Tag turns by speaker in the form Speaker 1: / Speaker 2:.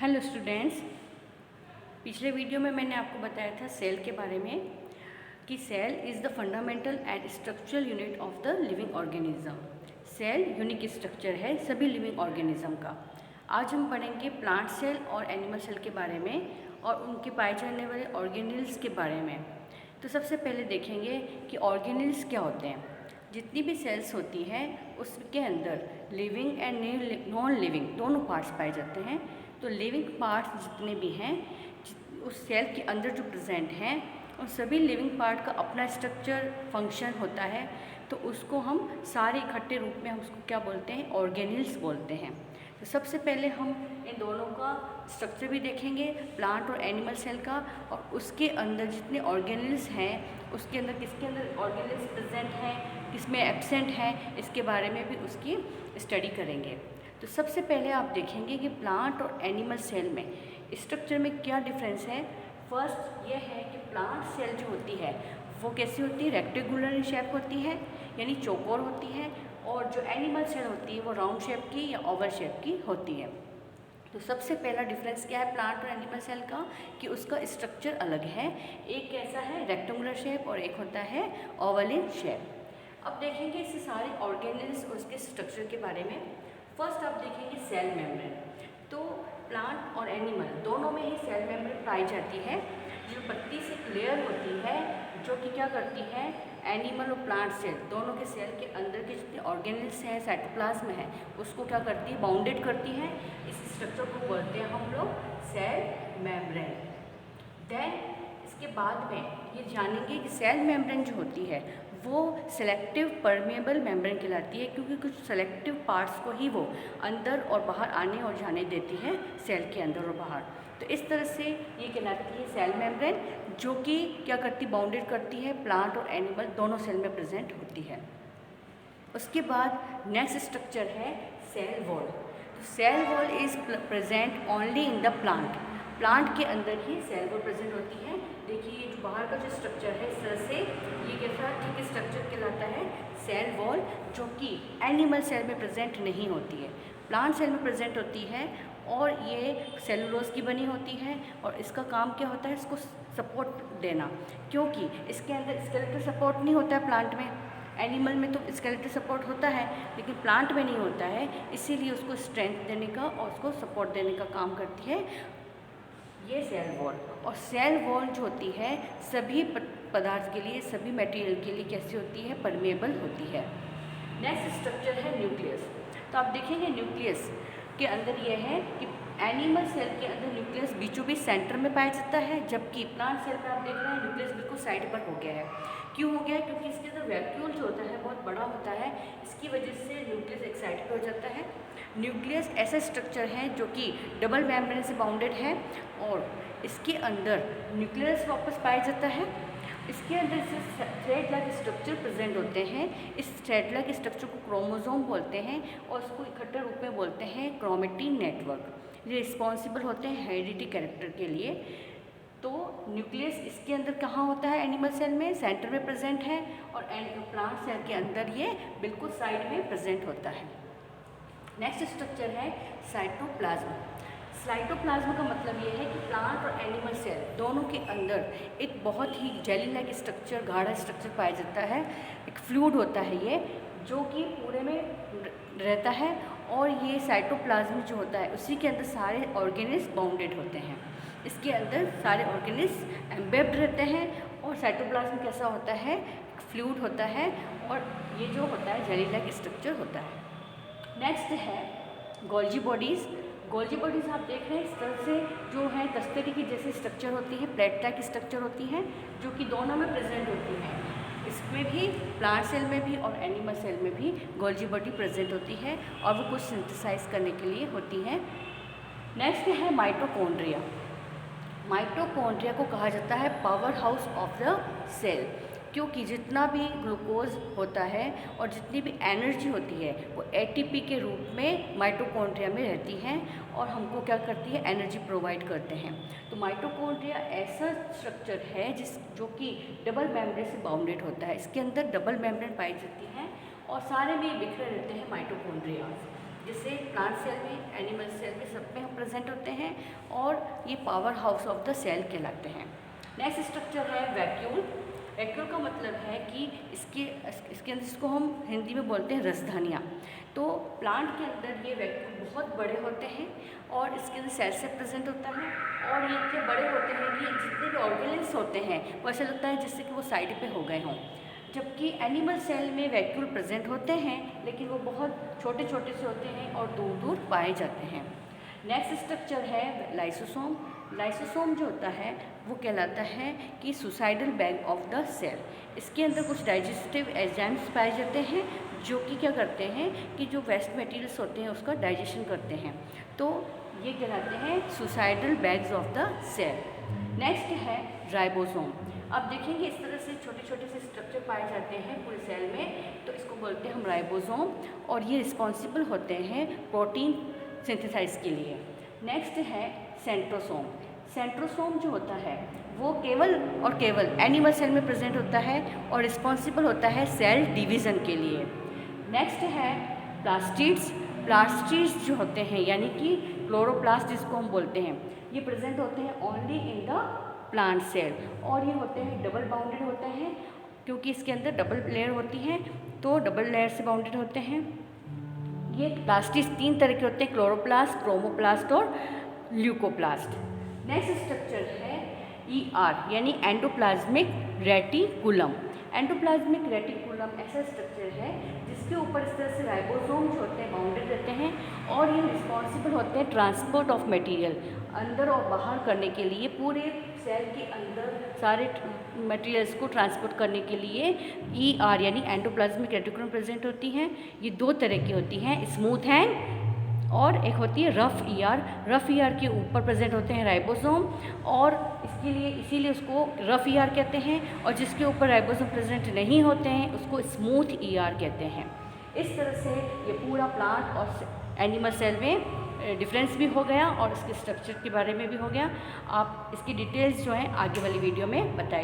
Speaker 1: Hello students, पिछले video में मैंने आपको बताया था सेल के बारे में कि cell is the fundamental and structural unit of the living organism. Cell unique structure है सभी लिविंग ऑर्गेनिज्म का। आज हम पढ़ेंगे प्लांट सेल और एनिमल सेल के बारे में और उनके पाए जाने वाले ऑर्गेनेल्स के बारे में। तो सबसे पहले देखेंगे कि ऑर्गेनेल्स क्या होते हैं। जितनी भी सेल्स होती हैं उसके अंदर लिविंग एंड नॉन लिविंग दोनों पार्ट्स पाए जाते हैं। तो लिविंग पार्ट्स जितने भी हैं उस सेल के अंदर जो प्रेजेंट हैं उन सभी लिविंग पार्ट का अपना स्ट्रक्चर फंक्शन होता है। तो उसको हम सारे इकट्ठे रूप में हम उसको क्या बोलते हैं, ऑर्गेनेल्स बोलते हैं। तो सबसे पहले हम इन दोनों का स्ट्रक्चर भी देखेंगे, प्लांट और एनिमल सेल का, और उसके अंदर जितने ऑर्गेनेल्स हैं उसके अंदर किसके अंदर ऑर्गेनेल्स प्रेजेंट हैं, किसमें एब्सेंट हैं, इसके बारे में भी उसकी स्टडी करेंगे। तो सबसे पहले आप देखेंगे कि प्लांट और एनिमल सेल में स्ट्रक्चर में क्या डिफरेंस है। फर्स्ट ये है कि प्लांट सेल जो होती है वो कैसी होती है, रेक्टेंगुलर इन शेप होती है यानी चौकोर होती है, और जो एनिमल सेल होती है वो राउंड शेप की या ओवल शेप की होती है। तो सबसे पहला डिफरेंस क्या है प्लांट और एनिमल सेल का, कि उसका स्ट्रक्चर अलग है। एक कैसा है, रेक्टेंगुलर शेप, और एक होता है ओवल इन शेप। अब देखेंगे इससे सारे ऑर्गेनेल्स और उसके स्ट्रक्चर के बारे में। फर्स्ट आप देखेंगे सेल मेम्ब्रेन। तो प्लांट और एनिमल दोनों में ही सेल मेम्ब्रेन पाई जाती है, जो पत्ती से लेयर होती है जो कि क्या करती है, एनिमल और प्लांट सेल दोनों के सेल के अंदर के जितने ऑर्गेनेल्स हैं, साइटोप्लाज्म है, उसको क्या करती है, बाउंडेड करती है। इस स्ट्रक्चर को बोलते हैं हम लोग सेल मेम्ब्रेन। देन इसके बाद में ये जानेंगे कि सेल मेम्ब्रेन जो होती है वो सिलेक्टिव परमेबल मेम्ब्रेन कहलाती है, क्योंकि कुछ सेलेक्टिव पार्ट्स को ही वो अंदर और बाहर आने और जाने देती है सेल के अंदर और बाहर। तो इस तरह से ये कहलाती है सेल मेम्ब्रेन, जो कि क्या करती, बाउंडेड करती है, प्लांट और एनिमल दोनों सेल में प्रेजेंट होती है। उसके बाद नेक्स्ट स्ट्रक्चर है सेल वॉल। तो cell wall is present only in the plant. Plant के अंदर ही सेल वॉल प्रेजेंट होती है। देखिए ये जो बाहर का जो स्ट्रक्चर है इस तरह से ये कैसा ठीक स्ट्रक्चर कहलाता है सेल वॉल, जो कि एनिमल सेल में प्रेजेंट नहीं होती है, प्लांट सेल में प्रेजेंट होती है। और ये सेलुलोज की बनी होती है, और इसका काम क्या होता है, इसको सपोर्ट देना, क्योंकि इसके अंदर स्केलेटल सपोर्ट नहीं होता है प्लांट में। एनिमल में तो स्केलेटल सपोर्ट होता है लेकिन प्लांट में नहीं होता है, इसीलिए उसको स्ट्रेंथ देने का और उसको सपोर्ट देने का काम करती है ये सेल वॉल। और सेल वॉल जो होती है सभी पदार्थ के लिए, सभी मटेरियल के लिए कैसी होती है, परमेबल होती है। नेक्स्ट स्ट्रक्चर है न्यूक्लियस। तो आप देखेंगे न्यूक्लियस के अंदर ये है कि एनिमल सेल के अंदर न्यूक्लियस बीचों बीच सेंटर में पाया जाता है, जबकि प्लांट सेल में आप देख रहे हैं न्यूक्लियस बिल्कुल साइड पर हो गया है। क्यों हो गया है, क्योंकि इसके अंदर वैक्यूल जो होता है बहुत बड़ा होता है, इसकी वजह से न्यूक्लियस एक साइड पर हो जाता है। न्यूक्लियस ऐसा स्ट्रक्चर है जो कि डबल मेम्ब्रेन से बाउंडेड है, और इसके अंदर न्यूक्लियस वापस पाया जाता है। इसके अंदर से थ्रेड लाइक स्ट्रक्चर प्रेजेंट होते हैं। इस थ्रेड लाइक स्ट्रक्चर को क्रोमोसोम बोलते हैं, और इसको इकट्ठे रूप में बोलते हैं क्रोमेटिन नेटवर्क। ये रिस्पॉन्सिबल होते हैं हेरिडिटी कैरेक्टर के लिए। तो न्यूक्लियस इसके अंदर कहाँ होता है, एनिमल सेल में सेंटर में प्रेजेंट है, और प्लांट सेल के अंदर ये बिल्कुल साइड में प्रेजेंट होता है। नेक्स्ट स्ट्रक्चर है साइटोप्लाज्म। साइटोप्लाज्म का मतलब ये है कि प्लांट और एनिमल सेल दोनों के अंदर एक बहुत ही जेली लाइक स्ट्रक्चर, गाढ़ा स्ट्रक्चर पाया जाता है। एक फ्लूइड होता है ये, जो कि पूरे में रहता है, और ये साइटोप्लाज्म जो होता है उसी के अंदर सारे ऑर्गेनेल्स बाउंडेड होते हैं। इसके अंदर सारे ऑर्गेनेल्स एम्बेब्ड रहते हैं, और साइटोप्लाज्म कैसा होता है, फ्लूइड होता है, और ये जो होता है जेली लाइक स्ट्रक्चर होता है। नेक्स्ट है गोल्जी बॉडीज़। गोल्जी बॉडीज़ आप देख रहे हैं इस तरह से जो है तस्तरी की जैसी स्ट्रक्चर होती है, प्लेट टाइप की स्ट्रक्चर होती है, जो कि दोनों में प्रेजेंट होती है। इसमें भी प्लांट सेल में भी और एनिमल सेल में भी गोल्जी बॉडी प्रेजेंट होती है, और वो कुछ सिंथेसाइज करने के लिए होती है। नेक्स्ट है माइटोकॉन्ड्रिया। माइटोकॉन्ड्रिया को कहा जाता है power house of the cell, क्योंकि जितना भी ग्लूकोज होता है और जितनी भी एनर्जी होती है वो एटीपी के रूप में माइटोकॉन्ड्रिया में रहती है, और हमको क्या करती है, एनर्जी प्रोवाइड करते हैं। तो माइटोकॉन्ड्रिया ऐसा स्ट्रक्चर है जो कि डबल मेम्ब्रेन से बाउंडेड होता है। इसके अंदर डबल मेम्ब्रेन पाई जाती है, और सारे में बिखरे रहते हैं माइटोकॉन्ड्रिया। जैसे प्लांट सेल में, एनिमल सेल में, सब में प्रेजेंट होते हैं और ये power house of the cell कहलाते हैं। नेक्स्ट स्ट्रक्चर है वैक्यूल। वैक्यूल का मतलब है कि इसके अंदर, इसको हम हिंदी में बोलते हैं रसधानियाँ। तो प्लांट के अंदर ये वैक्यूल बहुत बड़े होते हैं और इसके अंदर सेल से प्रेजेंट होता है और ये इतने बड़े होते हैं कि जितने भी ऑर्गेनेल्स होते हैं वो ऐसा लगता है जैसे कि वो साइड पे हो गए हों। जबकि एनिमल सेल में वैक्यूल प्रेजेंट होते हैं लेकिन वो बहुत छोटे छोटे से होते हैं और दूर दूर पाए जाते हैं। नेक्स्ट स्ट्रक्चर है लाइसोसोम। लाइसोसोम जो होता है वो कहलाता है कि suicidal bag of the cell. इसके अंदर कुछ डाइजेस्टिव एंजाइम्स पाए जाते हैं जो कि क्या करते हैं कि जो वेस्ट मटेरियल्स होते हैं उसका डाइजेशन करते हैं। तो ये कहलाते हैं suicidal bags of the cell. Next है राइबोसोम। अब देखेंगे इस तरह से छोटे छोटे से स्ट्रक्चर पाए जाते हैं पूरे सेल में, तो इसको बोलते हैं हम राइबोसोम और ये रिस्पॉन्सिबल होते हैं प्रोटीन सिंथेसाइज के लिए। नेक्स्ट है सेंट्रोसोम। सेंट्रोसोम जो होता है वो केवल और केवल एनिमल सेल में प्रेजेंट होता है और रिस्पॉन्सिबल होता है सेल डिवीज़न के लिए। नेक्स्ट है प्लास्टिड्स। प्लास्टिड्स जो होते हैं यानी कि क्लोरोप्लास्ट जिसको हम बोलते हैं, ये प्रेजेंट होते हैं only in the plant cell और ये होते हैं डबल बाउंडेड होते हैं क्योंकि इसके अंदर डबल लेयर होती है तो डबल लेयर से बाउंडेड होते हैं। ये प्लास्टिड्स 3 तरह के होते हैं, क्लोरोप्लास्ट, क्रोमोप्लास्ट और ल्यूकोप्लास्ट। नेक्स्ट स्ट्रक्चर है ER यानी एंडोप्लाज्मिक रेटिकुलम। एंडोप्लाज्मिक रेटिकुलम ऐसा स्ट्रक्चर है जिसके ऊपर इस तरह से राइबोसोम्स होते हैं, बाउंडेड रहते हैं और ये रिस्पॉन्सिबल होते हैं ट्रांसपोर्ट ऑफ मटेरियल अंदर और बाहर करने के लिए। पूरे सेल के अंदर सारे मटेरियल्स को ट्रांसपोर्ट करने के लिए ER यानी एंडोप्लाज्मिक रेटिकुलम प्रेजेंट होती हैं। ये 2 तरह की होती हैं, स्मूथ हैंड और एक होती है रफ ER। रफ ER के ऊपर प्रेजेंट होते हैं राइबोसोम और इसके लिए इसीलिए उसको रफ ER कहते हैं और जिसके ऊपर राइबोसोम प्रेजेंट नहीं होते हैं उसको स्मूथ ER कहते हैं। इस तरह से ये पूरा प्लांट और एनिमल सेल में डिफरेंस भी हो गया और इसके स्ट्रक्चर के बारे में भी हो गया। आप इसकी डिटेल्स जो हैं आगे वाली वीडियो में बताई